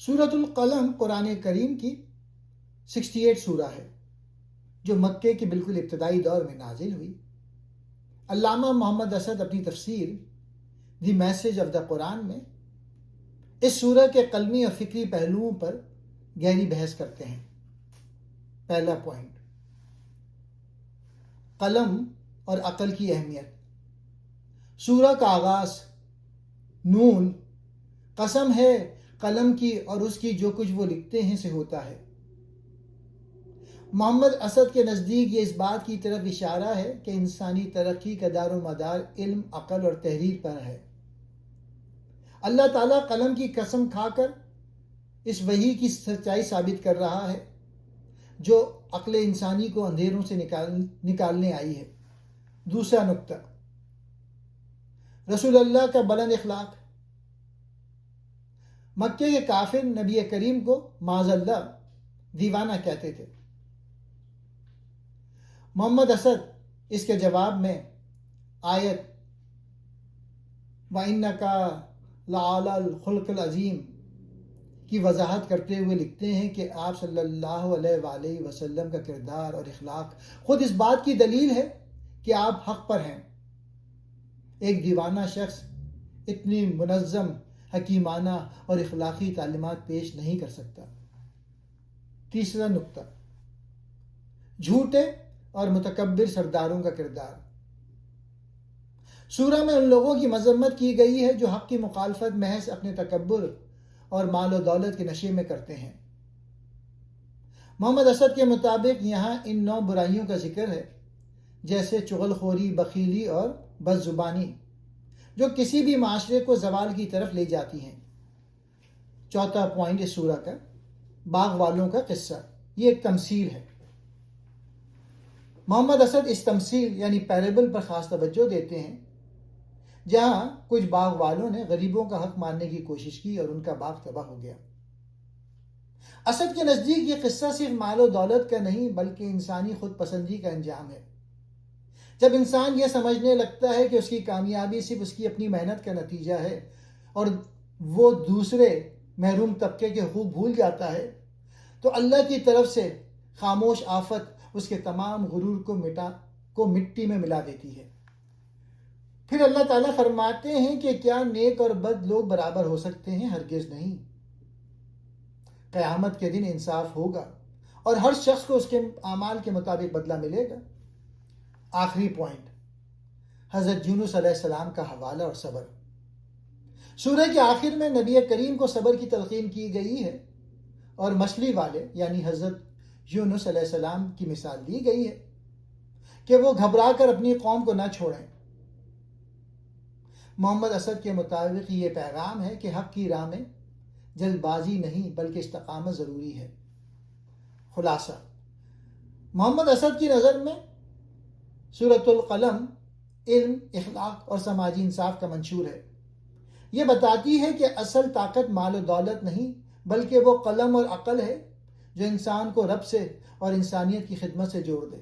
سورۃ القلم قرآن کریم کی 68 سورہ ہے جو مکے کے بالکل ابتدائی دور میں نازل ہوئی۔ علامہ محمد اسد اپنی تفسیر دی میسج آف دا قرآن میں اس سورہ کے قلمی اور فکری پہلوؤں پر گہری بحث کرتے ہیں۔ پہلا پوائنٹ، قلم اور عقل کی اہمیت۔ سورہ کا آغاز نون، قسم ہے قلم کی اور اس کی جو کچھ وہ لکھتے ہیں سے ہوتا ہے۔ محمد اسد کے نزدیک یہ اس بات کی طرف اشارہ ہے کہ انسانی ترقی کا دار و مدار علم، عقل اور تحریر پر ہے۔ اللہ تعالیٰ قلم کی قسم کھا کر اس وحی کی سچائی ثابت کر رہا ہے جو عقل انسانی کو اندھیروں سے نکالنے آئی ہے۔ دوسرا نقطہ، رسول اللہ کا بلند اخلاق۔ مکے کے کافر نبی کریم کو معاذ اللہ دیوانہ کہتے تھے۔ محمد اسد اس کے جواب میں آیت وَإِنَّكَ لَعَلَى الْخُلُقِ الْعَظِيمِ کی وضاحت کرتے ہوئے لکھتے ہیں کہ آپ صلی اللہ علیہ وآلہ وسلم کا کردار اور اخلاق خود اس بات کی دلیل ہے کہ آپ حق پر ہیں۔ ایک دیوانہ شخص اتنی منظم، حکیمانہ اور اخلاقی تعلیمات پیش نہیں کر سکتا۔ تیسرا نقطہ، جھوٹے اور متکبر سرداروں کا کردار۔ سورہ میں ان لوگوں کی مذمت کی گئی ہے جو حق کی مخالفت محض اپنے تکبر اور مال و دولت کے نشے میں کرتے ہیں۔ محمد اسد کے مطابق یہاں ان 9 برائیوں کا ذکر ہے، جیسے چغل خوری، بخیلی اور بد زبانی، جو کسی بھی معاشرے کو زوال کی طرف لے جاتی ہیں۔ چوتھا پوائنٹ اس سورہ کا، باغ والوں کا قصہ۔ یہ ایک تمثیل ہے۔ محمد اسد اس تمثیل یعنی پیرابل پر خاص توجہ دیتے ہیں، جہاں کچھ باغ والوں نے غریبوں کا حق مارنے کی کوشش کی اور ان کا باغ تباہ ہو گیا۔ اسد کے نزدیک یہ قصہ صرف مال و دولت کا نہیں بلکہ انسانی خود پسندی کا انجام ہے۔ جب انسان یہ سمجھنے لگتا ہے کہ اس کی کامیابی صرف اس کی اپنی محنت کا نتیجہ ہے اور وہ دوسرے محروم طبقے کے حقوق بھول جاتا ہے، تو اللہ کی طرف سے خاموش آفت اس کے تمام غرور کو مٹی میں ملا دیتی ہے۔ پھر اللہ تعالیٰ فرماتے ہیں کہ کیا نیک اور بد لوگ برابر ہو سکتے ہیں؟ ہرگز نہیں۔ قیامت کے دن انصاف ہوگا اور ہر شخص کو اس کے اعمال کے مطابق بدلہ ملے گا۔ آخری پوائنٹ، حضرت یونس علیہ السلام کا حوالہ اور صبر۔ سورہ کے آخر میں نبی کریم کو صبر کی تلقین کی گئی ہے اور مچھلی والے یعنی حضرت یونس علیہ السلام کی مثال دی گئی ہے کہ وہ گھبرا کر اپنی قوم کو نہ چھوڑیں۔ محمد اسد کے مطابق یہ پیغام ہے کہ حق کی راہ میں جلد بازی نہیں بلکہ استقامت ضروری ہے۔ خلاصہ، محمد اسد کی نظر میں سورۃ القلم علم، اخلاق اور سماجی انصاف کا منشور ہے۔ یہ بتاتی ہے کہ اصل طاقت مال و دولت نہیں بلکہ وہ قلم اور عقل ہے جو انسان کو رب سے اور انسانیت کی خدمت سے جوڑ دے۔